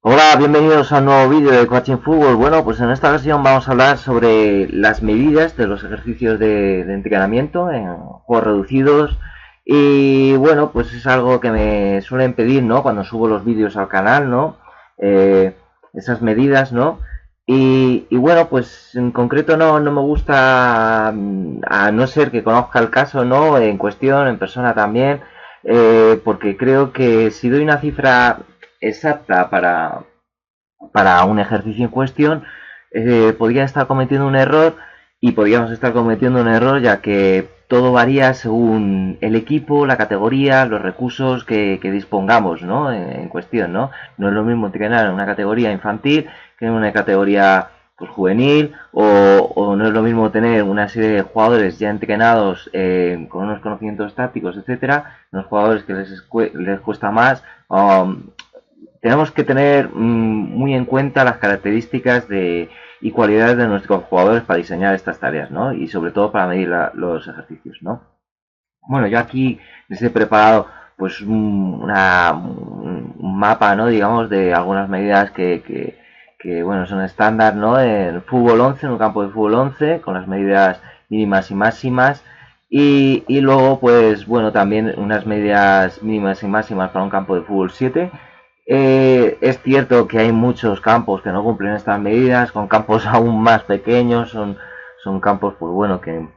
Hola, bienvenidos a un nuevo vídeo de Coaching Fútbol. Bueno, pues en esta ocasión vamos a hablar sobre las medidas de los ejercicios de entrenamiento en juegos reducidos. Y bueno, pues es algo que me suelen pedir, ¿no? Cuando subo los vídeos al canal, ¿no? Eh, Esas medidas, ¿no? Y bueno, pues en concreto no me gusta, a no ser que conozca el caso, ¿no? En cuestión, en persona también, porque creo que si doy una cifra exacta para un ejercicio en cuestión, podría estar cometiendo un error y podríamos estar cometiendo un error ya que todo varía según el equipo, la categoría, los recursos que dispongamos, ¿no? En cuestión, ¿no? No es lo mismo entrenar en una categoría infantil que en una categoría pues, juvenil o no es lo mismo tener una serie de jugadores ya entrenados con unos conocimientos tácticos, etcétera, unos jugadores que les cuesta más. Tenemos que tener muy en cuenta las características y cualidades de nuestros jugadores para diseñar estas tareas, ¿no? Y sobre todo para medir los ejercicios, ¿no? Bueno, yo aquí les he preparado pues un mapa, ¿no? Digamos, de algunas medidas que, bueno, son estándar, ¿no? En fútbol 11, en un campo de fútbol 11, con las medidas mínimas y máximas. Y luego, pues, bueno, también unas medidas mínimas y máximas para un campo de fútbol 7. Es cierto que hay muchos campos que no cumplen estas medidas, con campos aún más pequeños, son campos, pues bueno, que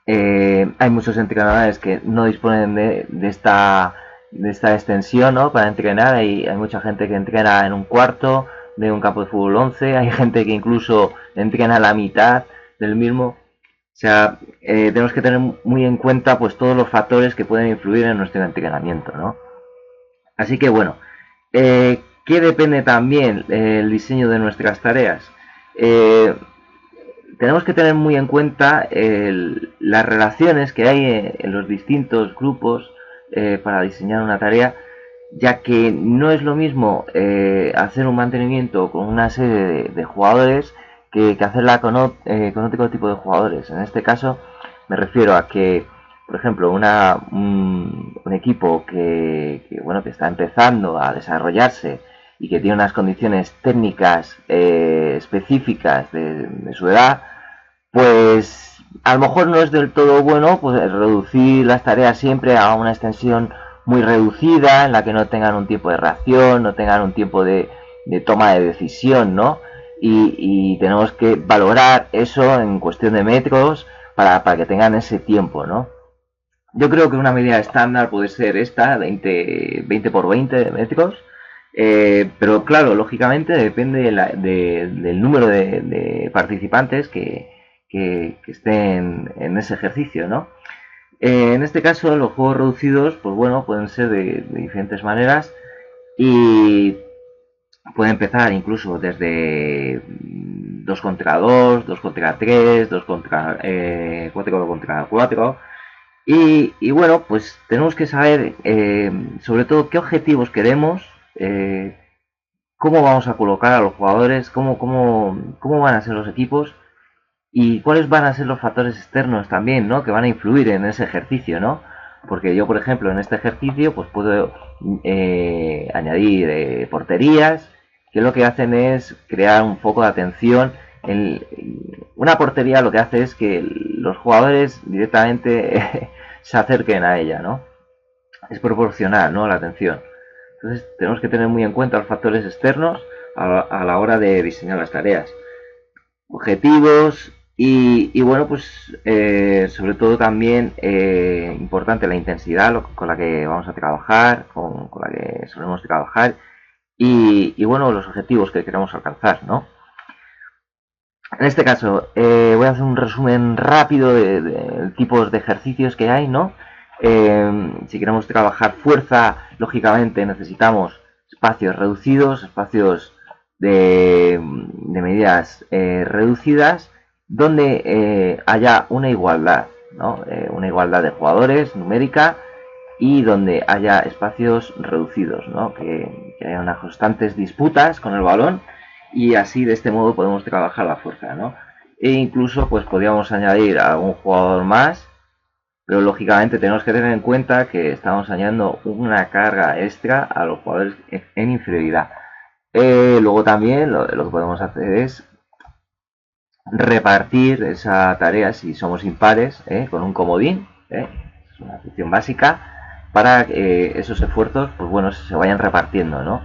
hay muchos entrenadores que no disponen de esta extensión, ¿no? Para entrenar. Hay mucha gente que entrena en un cuarto de un campo de fútbol 11, hay gente que incluso entrena a la mitad del mismo. O sea, tenemos que tener muy en cuenta pues todos los factores que pueden influir en nuestro entrenamiento, ¿no? Así que bueno, ¿qué depende también el diseño de nuestras tareas? Eh, Tenemos que tener muy en cuenta las relaciones que hay en los distintos grupos para diseñar una tarea, ya que no es lo mismo hacer un mantenimiento con una serie de jugadores que hacerla con otro tipo de jugadores. En este caso me refiero a que, por ejemplo, un equipo bueno, que está empezando a desarrollarse y que tiene unas condiciones técnicas específicas de su edad, pues a lo mejor no es del todo bueno pues reducir las tareas siempre a una extensión muy reducida en la que no tengan un tiempo de reacción, no tengan un tiempo de toma de decisión, ¿no? Y tenemos que valorar eso en cuestión de metros para que tengan ese tiempo, ¿no? Yo creo que una medida estándar puede ser esta, 20 por 20 metros, pero claro, lógicamente depende del número de participantes que estén en ese ejercicio, ¿no? En este caso, los juegos reducidos, pues bueno, pueden ser de diferentes maneras y puede empezar incluso desde 2 contra 2, 2 contra 3, 2 contra 4 contra 4. Y bueno, pues tenemos que saber sobre todo qué objetivos queremos, cómo vamos a colocar a los jugadores, cómo van a ser los equipos y cuáles van a ser los factores externos también, ¿no? Que van a influir en ese ejercicio, ¿no? Porque yo, por ejemplo, en este ejercicio, pues puedo añadir porterías, que lo que hacen es crear un foco de atención. En, una portería lo que hace es que los jugadores directamente se acerquen a ella, ¿no? Es proporcional, ¿no? La atención. Entonces tenemos que tener muy en cuenta los factores externos a la hora de diseñar las tareas, objetivos y bueno, pues sobre todo también importante la intensidad con la que vamos a trabajar, con la que solemos trabajar y bueno, los objetivos que queremos alcanzar, ¿no? En este caso, voy a hacer un resumen rápido de tipos de ejercicios que hay, ¿no? Si queremos trabajar fuerza, lógicamente necesitamos espacios reducidos, espacios de medidas reducidas, donde haya una igualdad, ¿no? Una igualdad de jugadores numérica y donde haya espacios reducidos, ¿no? Que haya unas constantes disputas con el balón y así de este modo podemos trabajar la fuerza, ¿no? E incluso pues podríamos añadir a algún jugador más, pero lógicamente tenemos que tener en cuenta que estamos añadiendo una carga extra a los jugadores en inferioridad. Luego también lo que podemos hacer es repartir esa tarea si somos impares, con un comodín, es una función básica, para que esos esfuerzos, pues bueno, se vayan repartiendo, ¿no?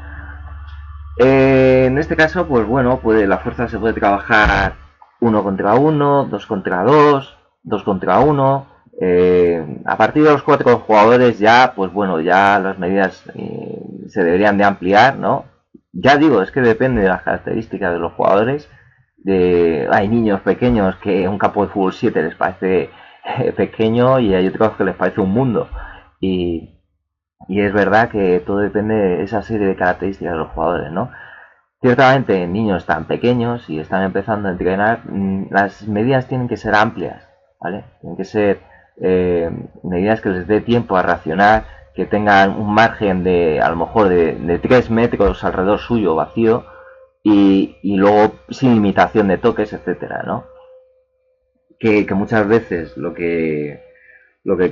En este caso, pues bueno, la fuerza se puede trabajar uno contra uno, dos contra dos, dos contra uno. A partir de los 4 jugadores ya, pues bueno, ya las medidas se deberían de ampliar, ¿no? Ya digo, es que depende de las características de los jugadores. Hay niños pequeños que un campo de fútbol 7 les parece pequeño y hay otros que les parece un mundo. Y, y es verdad que todo depende de esa serie de características de los jugadores, ¿no? Ciertamente, niños tan pequeños y están empezando a entrenar, las medidas tienen que ser amplias, ¿vale? Tienen que ser medidas que les dé tiempo a reaccionar, que tengan un margen de, a lo mejor, de 3 metros alrededor suyo vacío y luego sin limitación de toques, etcétera, ¿no? Que muchas veces lo que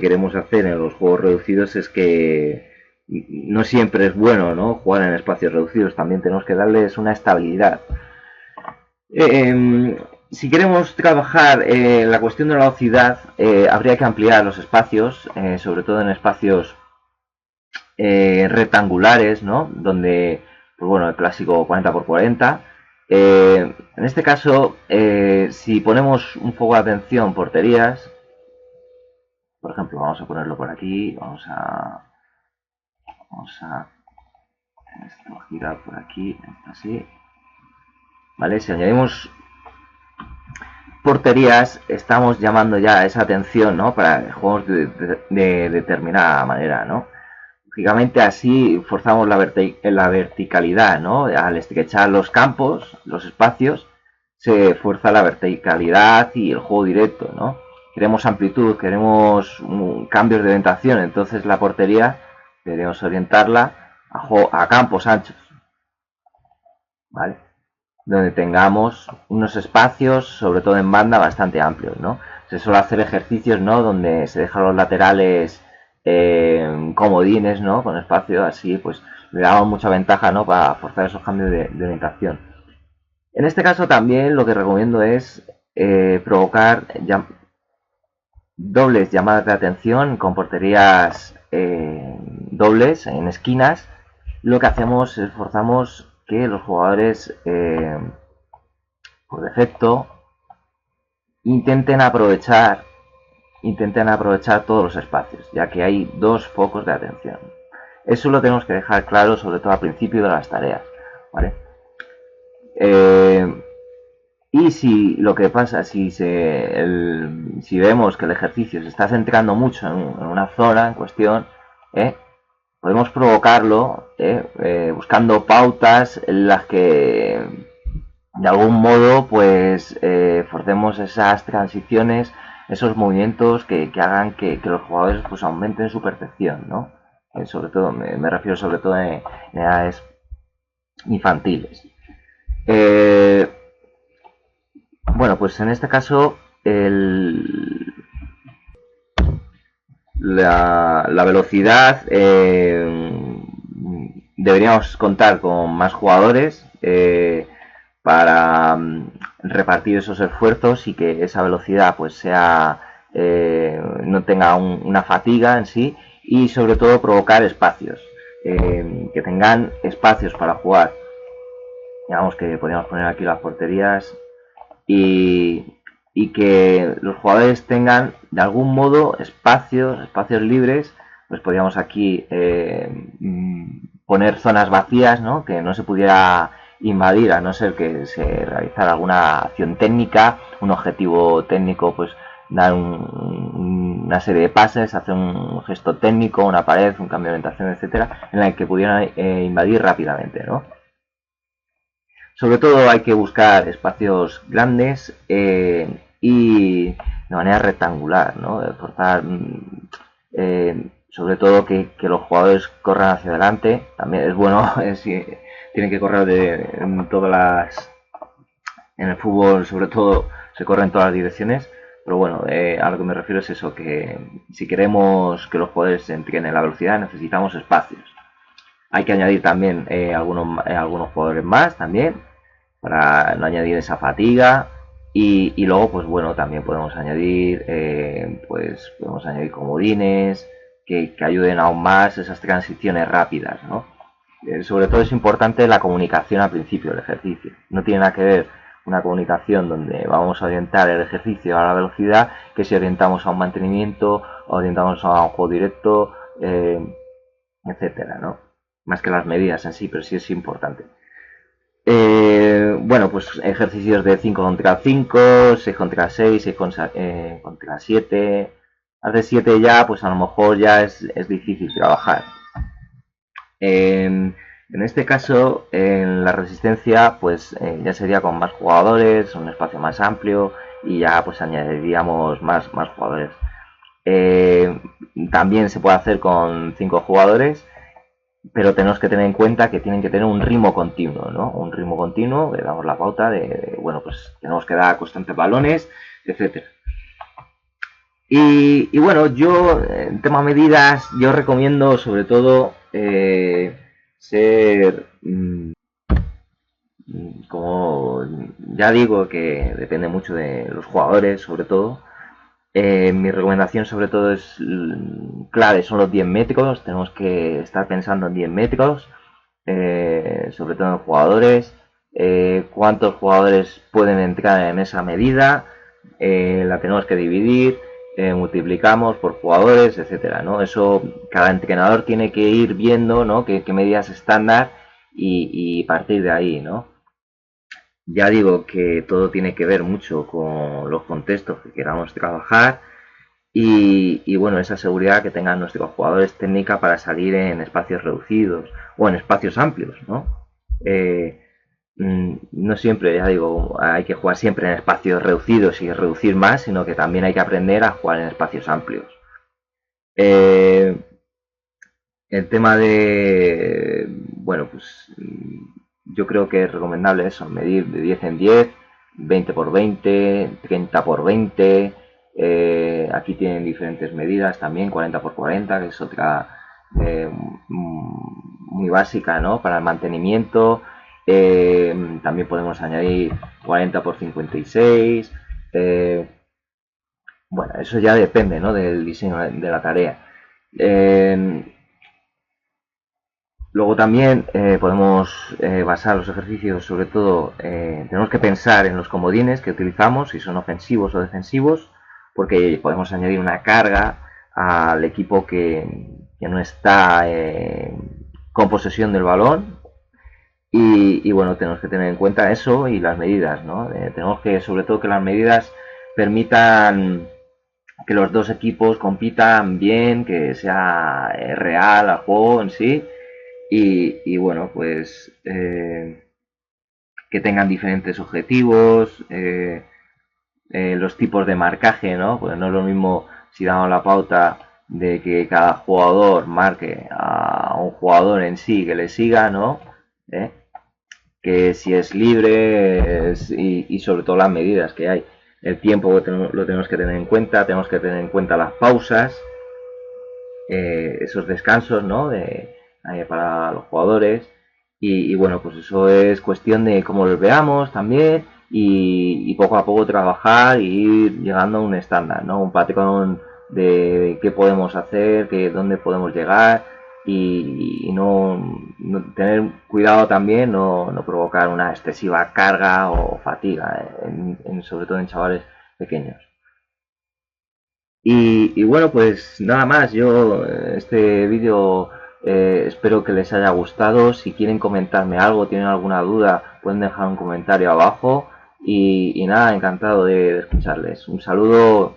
queremos hacer en los juegos reducidos es que no siempre es bueno, ¿no? Jugar en espacios reducidos, también tenemos que darles una estabilidad. Si queremos trabajar la cuestión de la velocidad, habría que ampliar los espacios, sobre todo en espacios rectangulares, ¿no? Donde, pues bueno, el clásico 40×40. En este caso, si ponemos un foco de atención porterías, por ejemplo, vamos a ponerlo por aquí, vamos a esto girar por aquí, esto así, ¿vale? Si añadimos porterías, estamos llamando ya esa atención, ¿no? Para juegos de determinada manera, ¿no? Lógicamente así forzamos la verticalidad, ¿no? Al estrechar los campos, los espacios, se fuerza la verticalidad y el juego directo, ¿no? Queremos amplitud, queremos cambios de orientación, entonces la portería deberíamos orientarla a campos anchos, ¿vale? Donde tengamos unos espacios, sobre todo en banda, bastante amplios, ¿no? Se suele hacer ejercicios, ¿no? Donde se dejan los laterales comodines, ¿no? Con espacio, así, pues le damos mucha ventaja, ¿no? Para forzar esos cambios de orientación. En este caso también lo que recomiendo es provocar dobles llamadas de atención con porterías dobles en esquinas. Lo que hacemos es forzamos que los jugadores por defecto intenten aprovechar todos los espacios, ya que hay dos focos de atención. Eso lo tenemos que dejar claro, sobre todo al principio de las tareas, ¿vale? Y si lo que pasa, si vemos que el ejercicio se está centrando mucho en una zona en cuestión, podemos provocarlo buscando pautas en las que de algún modo pues forcemos esas transiciones, esos movimientos que hagan que los jugadores pues aumenten su percepción, ¿no? Sobre todo, me refiero sobre todo en edades infantiles. Bueno, pues en este caso la velocidad deberíamos contar con más jugadores para repartir esos esfuerzos y que esa velocidad pues sea no tenga una fatiga en sí y sobre todo provocar espacios que tengan espacios para jugar. Digamos que podríamos poner aquí las porterías y que los jugadores tengan de algún modo espacios libres. Pues podríamos aquí poner zonas vacías, ¿no? Que no se pudiera invadir a no ser que se realizara alguna acción técnica, un objetivo técnico, pues dar una serie de pases, hacer un gesto técnico, una pared, un cambio de orientación, etcétera, en la que pudieran invadir rápidamente, ¿no? Sobre todo hay que buscar espacios grandes y de manera rectangular, ¿no? Forzar, sobre todo que los jugadores corran hacia adelante. También es bueno si tienen que correr en todas las... En el fútbol, sobre todo, se corre en todas las direcciones. Pero bueno, a lo que me refiero es eso, que si queremos que los jugadores entren en la velocidad necesitamos espacios. Hay que añadir también algunos jugadores más también para no añadir esa fatiga. Y luego, pues bueno, también podemos añadir comodines que ayuden aún más esas transiciones rápidas, ¿no? Sobre todo es importante la comunicación al principio del ejercicio. No tiene nada que ver una comunicación donde vamos a orientar el ejercicio a la velocidad que si orientamos a un mantenimiento, orientamos a un juego directo, etcétera, ¿no? Más que las medidas en sí, pero sí es importante. Bueno, pues ejercicios de 5 contra 5, 6 contra 6, 6 contra 7. Hace 7 ya, pues a lo mejor ya es difícil trabajar. En este caso, en la resistencia, pues ya sería con más jugadores, un espacio más amplio y ya pues añadiríamos más jugadores. Eh, También se puede hacer con 5 jugadores, pero tenemos que tener en cuenta que tienen que tener un ritmo continuo, ¿no? Un ritmo continuo, le damos la pauta bueno, pues tenemos que dar constantes balones, etcétera. Y bueno, yo, en tema medidas, yo recomiendo sobre todo ser, como ya digo, que depende mucho de los jugadores, sobre todo. Mi recomendación sobre todo es clave, son los 10 metros, tenemos que estar pensando en 10 metros, sobre todo en jugadores, cuántos jugadores pueden entrar en esa medida, la tenemos que dividir, multiplicamos por jugadores, etcétera, ¿no? Eso cada entrenador tiene que ir viendo, ¿no? qué medidas estándar y partir de ahí, ¿no? Ya digo que todo tiene que ver mucho con los contextos que queramos trabajar y bueno, esa seguridad que tengan nuestros jugadores técnica para salir en espacios reducidos o en espacios amplios, ¿no? Eh, no siempre, ya digo, hay que jugar siempre en espacios reducidos y reducir más, sino que también hay que aprender a jugar en espacios amplios. Eh, el tema bueno, pues yo creo que es recomendable eso, medir de 10 en 10, 20 por 20, 30 por 20. Aquí tienen diferentes medidas también, 40 por 40, que es otra muy básica, ¿no? Para el mantenimiento. También podemos añadir 40 por 56. Bueno, eso ya depende, ¿no? Del diseño de la tarea. Eh, Luego también podemos basar los ejercicios, sobre todo, tenemos que pensar en los comodines que utilizamos, si son ofensivos o defensivos, porque podemos añadir una carga al equipo que no está con posesión del balón. Y bueno, tenemos que tener en cuenta eso y las medidas, ¿no? Tenemos que, sobre todo, que las medidas permitan que los dos equipos compitan bien, que sea real al juego en sí y bueno, pues que tengan diferentes objetivos, los tipos de marcaje, ¿no? Pues no es lo mismo si damos la pauta de que cada jugador marque a un jugador en sí que le siga, ¿no? ¿Eh? Que si es libre y sobre todo las medidas que hay. El tiempo lo tenemos que tener en cuenta, tenemos que tener en cuenta las pausas, esos descansos, ¿no? Para los jugadores. Y bueno, pues eso es cuestión de cómo los veamos también y poco a poco trabajar y ir llegando a un estándar, ¿no? Un patrón de qué podemos hacer, dónde podemos llegar y no tener cuidado también, no provocar una excesiva carga o fatiga, sobre todo en chavales pequeños. Y bueno, pues nada más, yo este vídeo espero que les haya gustado. Si quieren comentarme algo, tienen alguna duda, pueden dejar un comentario abajo y nada, encantado de escucharles. Un saludo.